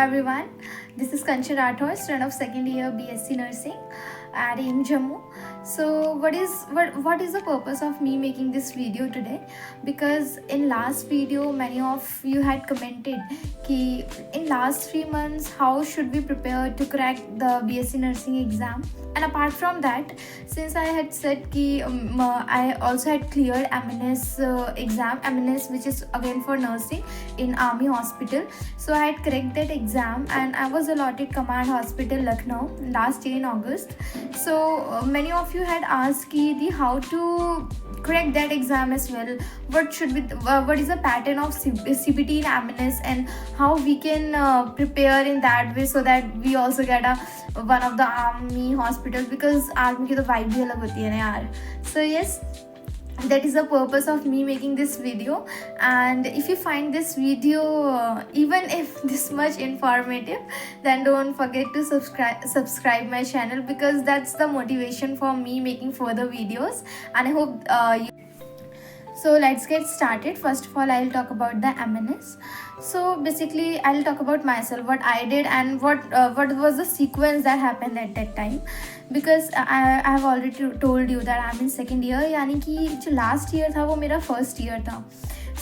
everyone. This is Kancha Rathore, student of second year BSc Nursing at AIM Jammu. So what is the purpose of me making this video today? Because in last video many of you had commented कि in last 3 months how should we prepare to crack the BSc Nursing exam, and apart from that, since I had said कि I also had cleared MNS exam, MNS which is again for nursing in Army Hospital. So I had cracked that exam and I was allotted Command Hospital Lucknow last year in August. So many of you had asked ki how to crack that exam as well. What is the pattern of CBT in MNS and how we can prepare in that way so that we also get one of the Army hospitals, because Army की तो vibe भी अलग होती है ना यार. So yes, that is the purpose of me making this video. And if you find this video even if this much informative, then don't forget to subscribe my channel, because that's the motivation for me making further videos. And I hope so let's get started. First of all, I'll talk about the MNS. So basically I'll talk about myself, what I did and what was the sequence that happened at that time. Because I have already told you that I'm in second year, यानी कि जो last year था वो मेरा first year था.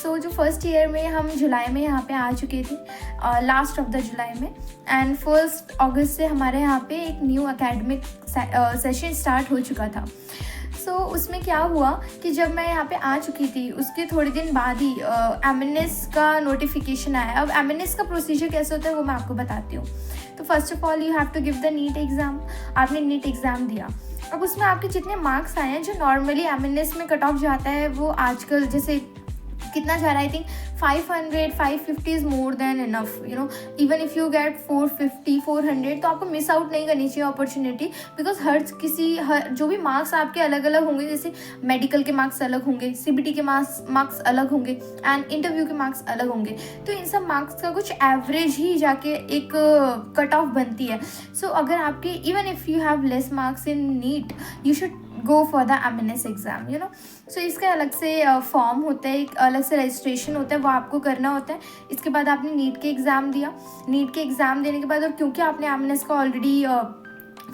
So जो first year में हम जुलाई में यहाँ पे आ चुके थे, लास्ट ऑफ द जुलाई में, एंड 1 अगस्त से हमारे यहाँ पे एक न्यू एकेडमिक सेशन स्टार्ट हो चुका था. सो उसमें क्या हुआ कि जब मैं यहाँ पे आ चुकी थी उसके थोड़े दिन बाद ही MNS का नोटिफिकेशन आया. अब MNS का प्रोसीजर कैसे होता है वो मैं आपको बताती हूँ. तो first of all you have to give the NEET exam. आपने नीट एग्ज़ाम दिया. अब उसमें आपके जितने मार्क्स आए हैं, जो नॉर्मली MNS में कट ऑफ जाता है, वो आजकल जैसे कितना जा रहा है, I think 550 is more than enough. You know, even if you get 450 400 तो आपको मिस आउट नहीं करनी चाहिए अपॉर्चुनिटी. बिकॉज हर जो भी मार्क्स आपके अलग अलग होंगे, जैसे मेडिकल के मार्क्स अलग होंगे, CBT के मार्क्स अलग होंगे एंड इंटरव्यू के मार्क्स अलग होंगे. तो इन सब मार्क्स का कुछ एवरेज ही जाके एक कट ऑफ बनती है. सो अगर आपके even if you have less marks in NEET, you should go for the MNS exam. You know, so इसका अलग से फॉर्म होता है, एक अलग से रजिस्ट्रेशन होता है, वो आपको करना होता है. इसके बाद आपने नीट के एग्ज़ाम दिया. नीट के एग्ज़ाम देने के बाद, और क्योंकि आपने MNS का ऑलरेडी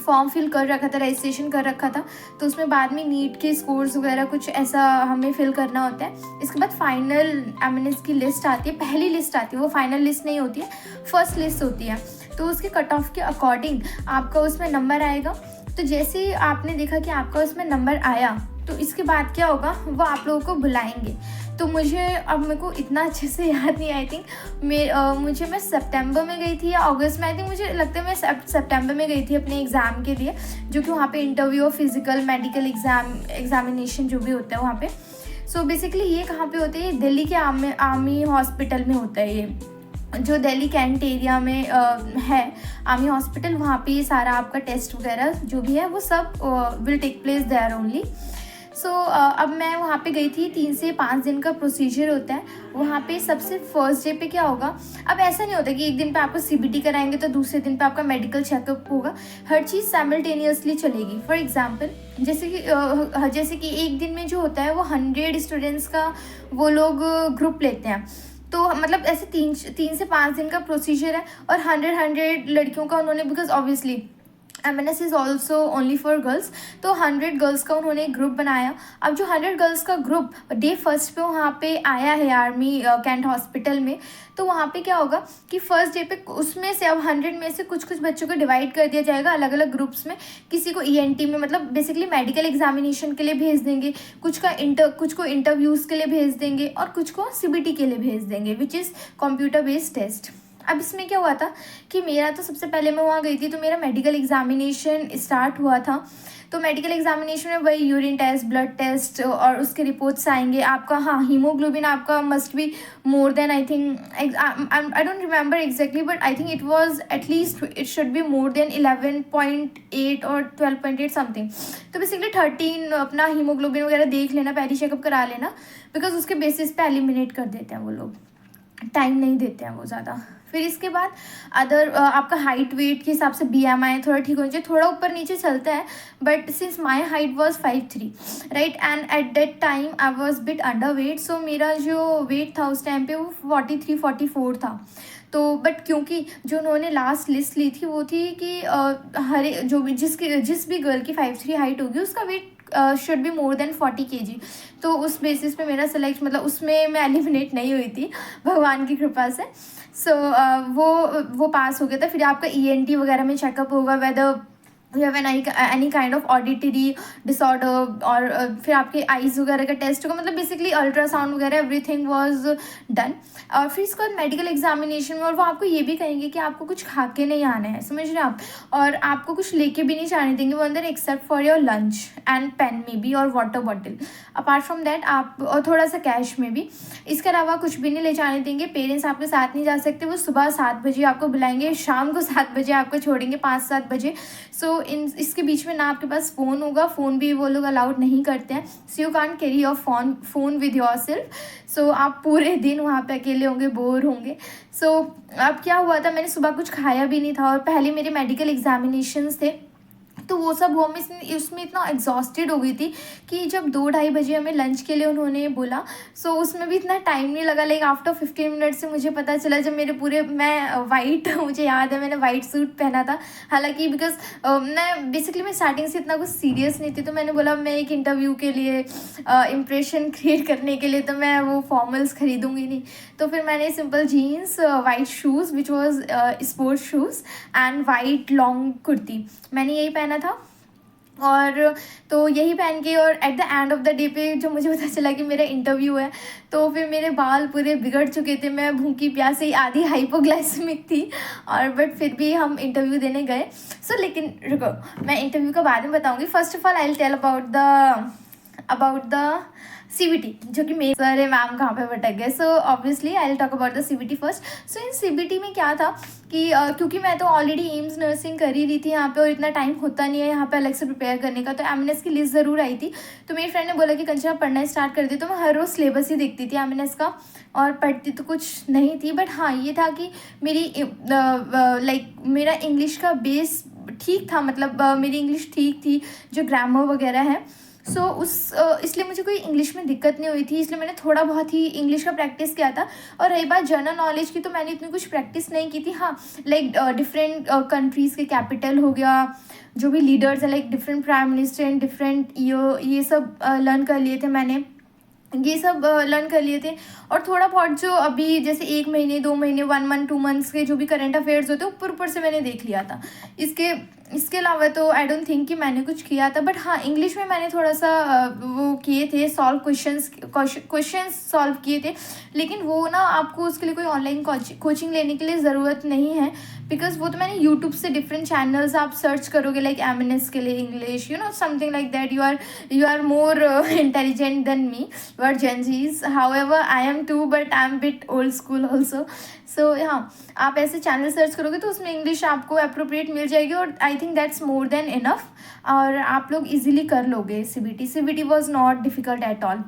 फॉर्म फिल कर रखा था, रजिस्ट्रेशन कर रखा था, तो उसमें बाद में नीट के स्कोर्स वगैरह कुछ ऐसा हमें फिल करना होता है. इसके बाद फाइनल MNS की लिस्ट आती है, पहली लिस्ट आती है. वो फाइनल लिस्ट नहीं होती है, फर्स्ट लिस्ट होती है. तो उसके कट ऑफ के अकॉर्डिंग आपका उसमें नंबर आएगा. तो जैसे ही आपने देखा कि आपका उसमें नंबर आया, तो इसके बाद क्या होगा, वो आप लोगों को बुलाएंगे. तो मेरे को इतना अच्छे से याद नहीं. आई थिंक मैं सितंबर में गई थी या अगस्त में. आई थिंक मुझे लगता है मैं सितंबर में गई थी अपने एग्ज़ाम के लिए, जो कि वहाँ पे इंटरव्यू और फिजिकल मेडिकल एग्जामिनेशन जो भी होता है वहाँ पे. सो बेसिकली ये कहाँ पे होते हैं, दिल्ली के आर्मी हॉस्पिटल में होता है. ये जो दिल्ली कैंट एरिया में है आर्मी हॉस्पिटल, वहाँ पे ये सारा आपका टेस्ट वगैरह जो भी है वो सब will take place there only. So अब मैं वहाँ पे गई थी. 3 से 5 दिन का प्रोसीजर होता है वहाँ पे. सबसे फर्स्ट डे पे क्या होगा, अब ऐसा नहीं होता कि एक दिन पे आपको CBT कराएंगे तो दूसरे दिन पे आपका मेडिकल चेकअप होगा. हर चीज़ साइमल्टेनियसली चलेगी. फॉर एग्जांपल जैसे कि एक दिन में जो होता है वो 100 स्टूडेंट्स का वो लोग ग्रुप लेते हैं. तो मतलब ऐसे 3 से 5 दिन का प्रोसीजर है, और 100 लड़कियों का उन्होंने, because obviously MNS is also only for girls, तो 100 गर्ल्स का उन्होंने एक ग्रुप बनाया. अब जो 100 गर्ल्स का ग्रुप डे फर्स्ट पे वहाँ पे आया है आर्मी कैंट हॉस्पिटल में, तो वहाँ पे क्या होगा कि फर्स्ट डे पे उसमें से अब 100 में से कुछ बच्चों को डिवाइड कर दिया जाएगा अलग अलग ग्रुप्स में. किसी को ENT में, मतलब बेसिकली मेडिकल एग्जामिनेशन के लिए भेज देंगे, कुछ को इंटरव्यूज़ के लिए भेज देंगे, और कुछ को CBT के लिए भेज देंगे, which is computer based test. अब इसमें क्या हुआ था कि मेरा तो सबसे पहले मैं वहाँ गई थी तो मेरा मेडिकल एग्जामिनेशन स्टार्ट हुआ था. तो मेडिकल एग्जामिनेशन में वही यूरिन टेस्ट, ब्लड टेस्ट, और उसके रिपोर्ट्स आएंगे आपका. हाँ, हीमोग्लोबिन आपका must be more then, I think I don't remember exactly, but I think it was at least it should be more then 11.8 और 12.8 समथिंग. तो बेसिकली 13 अपना हीमोग्लोबिन वगैरह देख लेना, पहली चेकअप करा लेना, बिकॉज उसके बेसिस पे एलिमिनेट कर देते हैं वो लोग, टाइम नहीं देते हैं वो ज़्यादा. फिर इसके बाद आपका हाइट वेट के हिसाब से BMI थोड़ा ठीक होना चाहिए. थोड़ा ऊपर नीचे चलता है, but since my height was 5'3", right, and at that time I was bit underweight. So मेरा जो वेट था उस टाइम पे वो 43-44 था. तो बट क्योंकि जो उन्होंने लास्ट लिस्ट ली थी वो थी कि हर जो भी जिस भी गर्ल की 5'3" हाइट होगी उसका weight should be more than 40 kg। तो उस बेसिस पे मेरा सेलेक्ट मतलब उसमें मैं एलिमिनेट नहीं हुई थी भगवान की कृपा से। सो वो पास हो गया था। फिर आपका ENT वगैरह में चेकअप होगा whether you have any kind of auditory disorder, और फिर आपके आईज वगैरह का टेस्ट होगा, मतलब बेसिकली अल्ट्रासाउंड वगैरह एवरीथिंग वाज डन। और फिर इसके बाद मेडिकल एग्जामिनेशन में, और वो आपको ये भी कहेंगे कि आपको कुछ खा के नहीं आना है, समझ रहे हैं आप, और आपको कुछ लेके भी नहीं जाने देंगे वो अंदर except for your lunch and pen में भी और water bottle. Apart from that आप, और थोड़ा सा कैश में भी, इसके अलावा कुछ भी नहीं ले जाने देंगे। पेरेंट्स आपके साथ नहीं जा सकते, वो सुबह 7 बजे आपको बुलाएंगे, शाम को 7 बजे आपको छोड़ेंगे, 5-7 बजे। सो इसके बीच में ना आपके पास फ़ोन होगा, फ़ोन भी वो लोग अलाउड नहीं करते हैं। So you can't carry your phone with yourself. So आप पूरे दिन वहाँ पे अकेले होंगे, बोर होंगे। सो अब क्या हुआ था, मैंने सुबह कुछ खाया भी नहीं था, और पहले मेरे मेडिकल एग्जामिनेशंस थे, तो वो सब हुआ। मैं उसमें इतना एग्जॉस्टेड हो गई थी कि जब 2-2:30 बजे हमें लंच के लिए उन्होंने बोला, सो उसमें भी इतना टाइम नहीं लगा। लाइक आफ्टर 15 मिनट से मुझे पता चला, जब मेरे पूरे मैं वाइट मुझे याद है मैंने वाइट सूट पहना था। हालांकि बिकॉज मैं स्टार्टिंग से इतना कुछ सीरियस नहीं थी, तो मैंने बोला मैं एक इंटरव्यू के लिए इम्प्रेशन क्रिएट करने के लिए तो मैं वो फॉर्मल्स खरीदूंगी नहीं। तो फिर मैंने simple jeans, white shoes which was sports shoes and white long kurti, मैंने यही पहना था। और तो यही पहन के, और at the end of the day पे जो मुझे पता चला कि मेरा इंटरव्यू है, तो फिर मेरे बाल पूरे बिगड़ चुके थे, मैं भूखी प्यासी आधी हाइपोग्लाइसेमिक थी, और बट फिर भी हम इंटरव्यू देने गए। सो लेकिन रुको, मैं इंटरव्यू का बाद में बताऊँगी। First of all I will tell about the CBT, जो कि मेरे सर है मैम कहाँ पे भटक गए। So obviously I will talk about the CBT first. So in CBT में क्या था कि क्योंकि मैं तो ऑलरेडी एम्स नर्सिंग कर ही रही थी यहाँ पे, और इतना टाइम होता नहीं है यहाँ पे अलग से प्रिपेयर करने का, तो एमएनएस की लिस्ट ज़रूर आई थी। तो मेरी फ्रेंड ने बोला कि कंचना पढ़ना स्टार्ट कर दी, तो मैं हर रोज़ सिलेबस ही देखती थी एमएनएस का, और पढ़ती तो कुछ नहीं थी। बट हाँ, ये था कि मेरी लाइक मेरा इंग्लिश का बेस ठीक था, मतलब मेरी इंग्लिश ठीक थी, जो ग्रामर वगैरह है। सो इसलिए मुझे कोई इंग्लिश में दिक्कत नहीं हुई थी, इसलिए मैंने थोड़ा बहुत ही इंग्लिश का प्रैक्टिस किया था। और रही बात जनरल नॉलेज की, तो मैंने इतनी कुछ प्रैक्टिस नहीं की थी। हाँ, लाइक डिफरेंट कंट्रीज़ के कैपिटल हो गया, जो भी लीडर्स हैं, like different prime minister and different ये सब लर्न कर लिए थे मैंने, ये सब लर्न कर लिए थे। और थोड़ा बहुत जो अभी जैसे 1 महीने 2 महीने 1 मंथ 2 मंथ्स के जो भी करंट अफेयर्स होते हैं ऊपर से मैंने देख लिया था। इसके अलावा तो आई डोंट थिंक कि मैंने कुछ किया था। बट हाँ, इंग्लिश में मैंने थोड़ा सा वो किए थे, क्वेश्चंस सॉल्व किए थे। लेकिन वो ना आपको उसके लिए कोई ऑनलाइन कोचिंग लेने के लिए ज़रूरत नहीं है, बिकॉज वो तो मैंने यूट्यूब से डिफरेंट चैनल्स आप सर्च करोगे, लाइक एमएनएस के लिए English, you know something like that. You are more intelligent than me, you are Gen Z's, however I am too, but I am bit old school also. So हाँ, आप ऐसे channel search करोगे तो उसमें English आपको appropriate मिल जाएगी, और I think that's more than enough, और आप लोग इजीली कर लोगे। CBT was not difficult at all.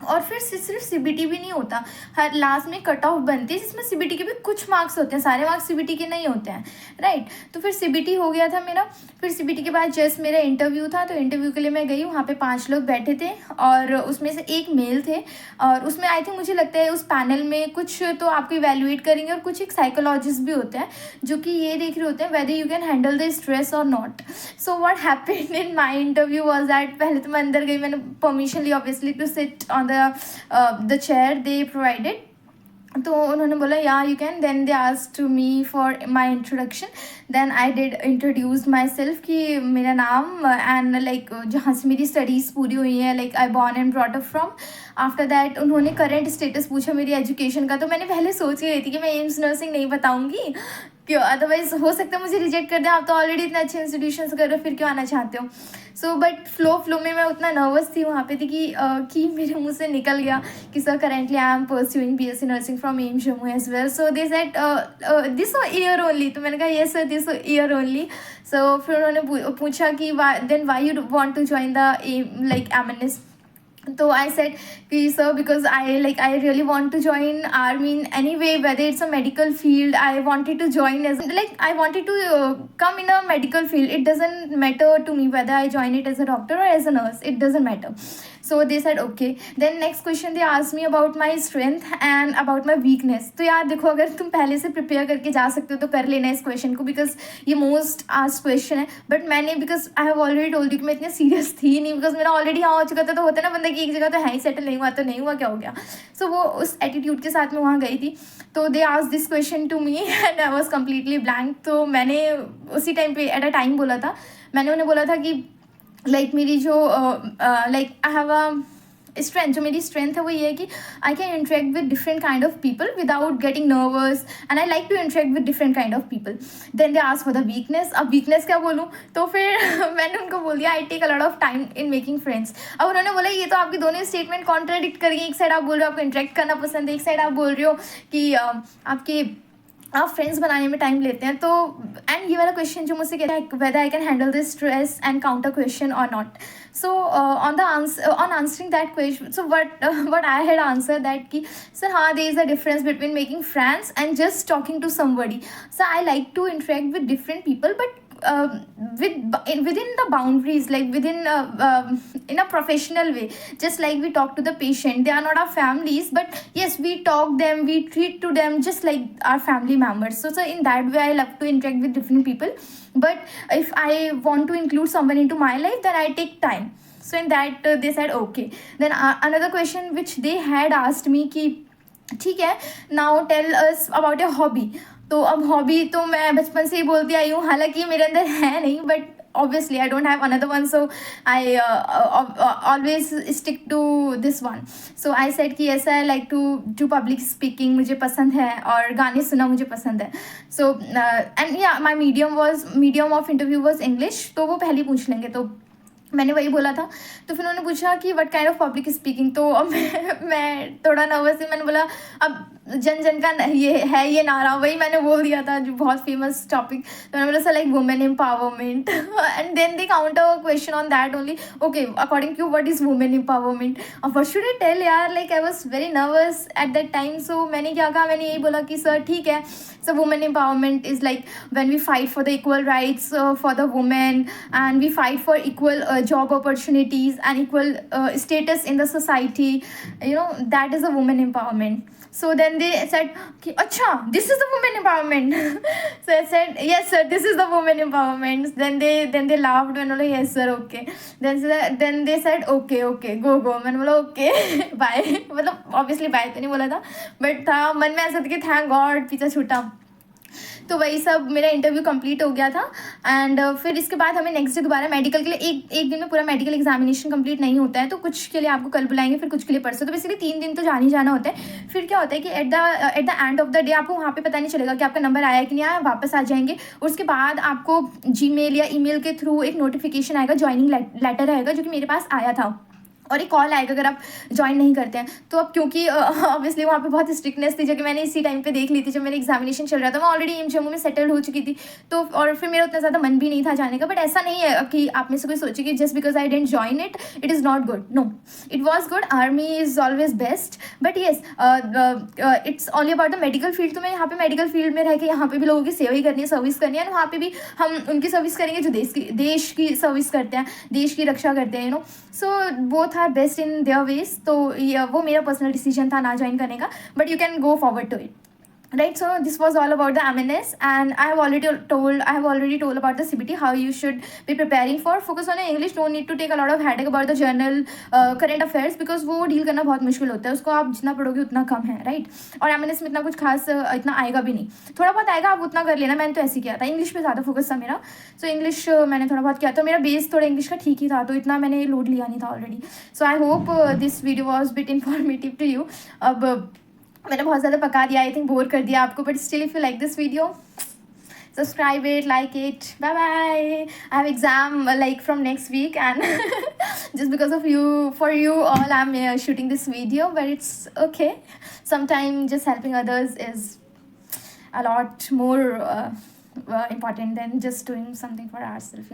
और फिर सिर्फ CBT भी नहीं होता, हर लास्ट में कट ऑफ बनती है, जिसमें CBT के भी कुछ मार्क्स होते हैं, सारे मार्क्स CBT के नहीं होते हैं, राइट। तो फिर CBT हो गया था मेरा। फिर CBT के बाद जस्ट मेरा इंटरव्यू था, तो इंटरव्यू के लिए मैं गई, वहाँ पे 5 लोग बैठे थे, और उसमें से एक मेल थे, और उसमें आई थिंक मुझे लगता है उस पैनल में कुछ तो आपको इवेल्युएट करेंगे, और कुछ एक साइकोलॉजिस्ट भी होते हैं जो कि ये देख रहे होते हैं whether you can handle the stress और not. So what happened in my interview was that, पहले तो मैं अंदर गई, मैंने परमिशन ली obviously to sit on the chair they provided, तो उन्होंने बोला yeah you can, then they asked me for my introduction, then I did introduce myself कि मेरा नाम एंड लाइक जहाँ से मेरी स्टडीज़ पूरी हुई है, like I born and brought up from. After that उन्होंने करंट स्टेटस पूछा मेरी एजुकेशन का, तो मैंने पहले सोच ही रही थी कि मैं एम्स नर्सिंग नहीं बताऊँगी, क्यों अदरवाइज हो सकता है मुझे रिजेक्ट कर दें, आप तो ऑलरेडी इतने अच्छे इंस्टीट्यूशन कर रहे हो, फिर क्यों आना चाहते हो। सो बट फ्लो में मैं उतना नर्वस थी वहाँ पे थी कि मेरे मुंह से निकल गया कि sir currently I am pursuing BSc nursing from AIIMS Jammu as well, so they said this year only, तो मैंने कहा yes sir this year only. So फिर उन्होंने पूछा कि then why you want to join the like MNS, So I said, "Please, sir, because I really want to join army in any way, whether it's a medical field. I wanted to join as I wanted to come in a medical field. It doesn't matter to me whether I join it as a doctor or as a nurse. It doesn't matter." So they said okay. Then next question they asked me about my strength and about my weakness. तो यार देखो, अगर तुम पहले से prepare करके जा सकते हो तो कर लेना इस क्वेश्चन को, बिकॉज ये मोस्ट आस्क्ड क्वेश्चन है. बट मैंने, because I have already told you कि मैं इतनी सीरियस थी नहीं, बिकॉज मेरा ऑलरेडी यहाँ हो चुका था. तो होता है ना बंदा कि एक जगह तो है ही सेटल, नहीं हुआ तो नहीं हुआ, क्या हो गया. सो वो उस एटीट्यूड के साथ में वहाँ गई थी. तो they asked this question to me and I was completely blank. तो मैंने उसी टाइम पे एट अ टाइम बोला था, मैंने उन्हें बोला था कि मेरी जो आई हैव अ स्ट्रेंथ, जो मेरी स्ट्रेंथ है वो ये है कि I can interact with different kind of people without getting nervous, and I like to interact with different kind of people. Then they ask for the weakness. अब weakness क्या बोलूँ, तो फिर मैंने उनको बोल दिया I take a lot of time in making friends. अब उन्होंने बोला ये तो आपकी दोनों स्टेटमेंट कॉन्ट्राडिक्ट करेंगे. एक साइड आप बोल रहे हो आपको इंटरेक्ट करना पसंद है, एक साइड आप बोल रहे हो कि आप फ्रेंड्स बनाने में टाइम लेते हैं. तो एंड ये वाला क्वेश्चन जो मुझसे कहता है whether I can handle this stress and counter question और not. So on answering that question, so what I had answer that कि सर हाँ, there is a difference between making friends and just talking to somebody. Sir I like to interact with different people, but within the boundaries, in a professional way, just like we talk to the patient. They are not our families, but yes, we talk them, we treat to them just like our family members. So in that way I love to interact with different people. But if I want to include someone into my life, then I take time. So in that they said okay. Then another question which they had asked me कि ठीक है, now tell us about your hobby. तो अब hobby तो मैं बचपन से ही बोलती आई हूँ, हालांकि मेरे अंदर है नहीं, but obviously I don't have another one, so I always stick to this one. So I said कि yes, I like to do public speaking, मुझे पसंद है, और गाने सुनना मुझे पसंद है. So and yeah, my medium of interview was English. तो वो पहले पूछ लेंगे, तो मैंने वही बोला था. तो फिर उन्होंने पूछा कि what kind of public speaking. तो अब मैं थोड़ा नर्वस थी. मैंने बोला अब जन जन का ये है ये नारा, वही मैंने बोल दिया था जो बहुत फेमस टॉपिक. तो मैंने बोला sir like women empowerment. And then they counter question on that only. Okay, according to what is women empowerment. और व्हाट शुड आई टेल यार, like I was very nervous at that time. So मैंने क्या कहा, मैंने यही बोला कि sir ठीक है, so women empowerment is like when we fight for the equal rights for the women, and we fight for equal job opportunities and equal status in the society, that is a women empowerment. So then they said acha, this is the women empowerment. So I said yes sir, this is the women empowerment. Then they laughed and like yes sir, okay. Then they said okay go. मैंने बोला okay bye. मतलब obviously bye तो नहीं बोला था, but था मन में ऐसा था कि थैंक गॉड पीछा छूटा. तो वही सब मेरा इंटरव्यू कंप्लीट हो गया था. एंड फिर इसके बाद हमें नेक्स्ट डे दोबारा मेडिकल के लिए, एक दिन में पूरा मेडिकल एग्जामिनेशन कंप्लीट नहीं होता है, तो कुछ के लिए आपको कल बुलाएंगे, फिर कुछ के लिए परसों. तो बेसिकली 3 दिन तो जाना होता है. फिर क्या होता है कि at the end of the day आपको वहाँ पे पता नहीं चलेगा कि आपका नंबर आया कि नहीं आया, वापस आ जाएंगे. उसके बाद आपको जीमेल या ईमेल के थ्रू एक नोटिफिकेशन आएगा, ज्वाइनिंग लेटर आएगा, जो कि मेरे पास आया था, और एक कॉल आएगा अगर आप ज्वाइन नहीं करते हैं. तो अब क्योंकि ऑब्वियसली वहाँ पे बहुत स्ट्रिक्टनेस थी, जो कि मैंने इसी टाइम पे देख ली थी जब मेरा एग्जामिनेशन चल रहा था. मैं ऑलरेडी एम जम्मू में सेटल हो चुकी थी, तो और फिर मेरा उतना ज़्यादा मन भी नहीं था जाने का. बट ऐसा नहीं है कि आप में से कोई सोचे कि just because I didn't join it is not good. No, it was good. Army is always best. But yes, it's only about the medical field. तो मैं यहाँ पे मेडिकल फील्ड में रह के यहाँ पे भी लोगों की सेवा ही करनी है, सर्विस करनी है. और वहाँ पे भी हम उनकी सर्विस करेंगे जो देश की सर्विस करते हैं, देश की रक्षा करते हैं. So both are best in their ways. तो वो मेरा पर्सनल डिसीजन था ना ज्वाइन करने का, but you can go forward to it. Right, so this was all about the MNS, and I have already told about the CBT, how you should be preparing for. Focus on English, don't need to take a lot of headache about the journal current affairs, because वो deal करना बहुत मुश्किल होता है, उसको आप जितना पढ़ोगे उतना कम है. राइट, और MNS में इतना कुछ खास इतना आएगा भी नहीं, थोड़ा बहुत आएगा, आप उतना कर लेना. मैंने तो ऐसे किया था, इंग्लिश पे ज़्यादा फोकस था मेरा. सो इंग्लिश मैंने थोड़ा बहुत किया, तो मेरा बेस थोड़ा इंग्लिश का ठीक ही था, तो इतना मैंने लोड लिया नहीं था already. So I hope this video was bit informative to you. अब मैंने बहुत ज़्यादा पका दिया, आई थिंक बोर कर दिया आपको, but still if you like this video, subscribe it, like it. Bye bye. I have exam like from next week, and just because of you, for you all, I'm shooting this video, but it's okay. Sometimes just helping others is a lot more important than just doing something for ourselves,